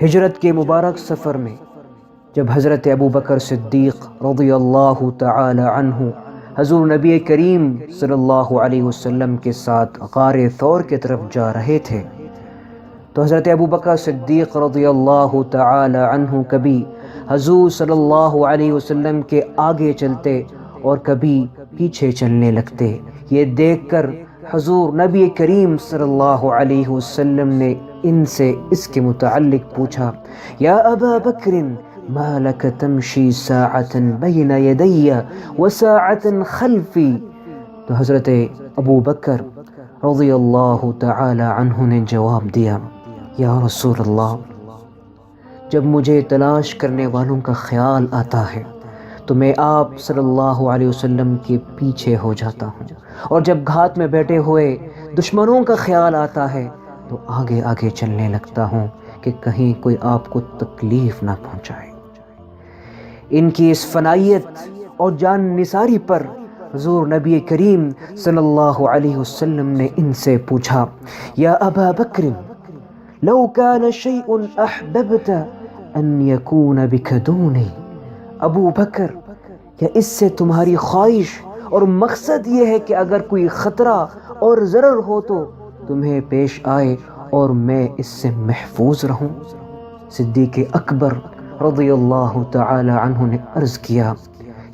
ہجرت کے مبارک سفر میں جب حضرت ابو بکر صدیق رضی اللہ تعالی عنہ حضور نبی کریم صلی اللہ علیہ وسلم کے ساتھ غار ثور کی طرف جا رہے تھے تو حضرت ابو بکر صدیق رضی اللہ تعالی عنہ کبھی حضور صلی اللہ علیہ وسلم کے آگے چلتے اور کبھی پیچھے چلنے لگتے۔ یہ دیکھ کر حضور نبی کریم صلی اللہ علیہ وسلم نے ان سے اس کے متعلق پوچھا، یا ابا بکر ما لک تمشی ساعتا بین یدی وساعتا خلفی۔ تو حضرت ابو بکر رضی اللہ تعالی عنہ نے جواب دیا، یا رسول اللہ، جب مجھے تلاش کرنے والوں کا خیال آتا ہے تو میں آپ صلی اللہ علیہ وسلم کے پیچھے ہو جاتا ہوں، اور جب گھات میں بیٹھے ہوئے دشمنوں کا خیال آتا ہے تو آگے آگے چلنے لگتا ہوں کہ کہیں کوئی آپ کو تکلیف نہ پہنچائے۔ ان کی اس فنائیت اور جان نثاری پر حضور نبی کریم صلی اللہ علیہ وسلم نے ان سے پوچھا، یا ابا بکر لو كان شيء احببت ان يكون بك دوني۔ ابو بکر، کیا اس سے تمہاری خواہش اور مقصد یہ ہے کہ اگر کوئی خطرہ اور ضرر ہو تو تمہیں پیش آئے اور میں اس سے محفوظ رہوں؟ صدیق اکبر رضی اللہ تعالی عنہ نے عرض کیا،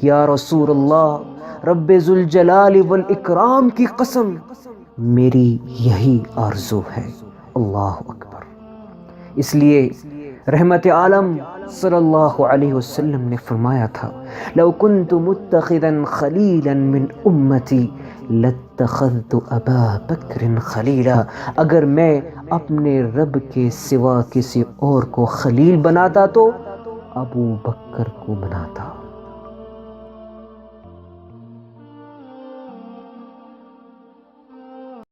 یا رسول اللہ، رب ذوالجلال والاکرام کی قسم، میری یہی آرزو ہے۔ اللہ اکبر۔ اس لیے رحمت عالم صلی اللہ علیہ وسلم نے فرمایا تھا، لو كنت متخذا خلیلا من امتی لاتخذت ابا بکر خلیلا۔ اگر میں اپنے رب کے سوا کسی اور کو خلیل بناتا تو ابو بکر کو بناتا۔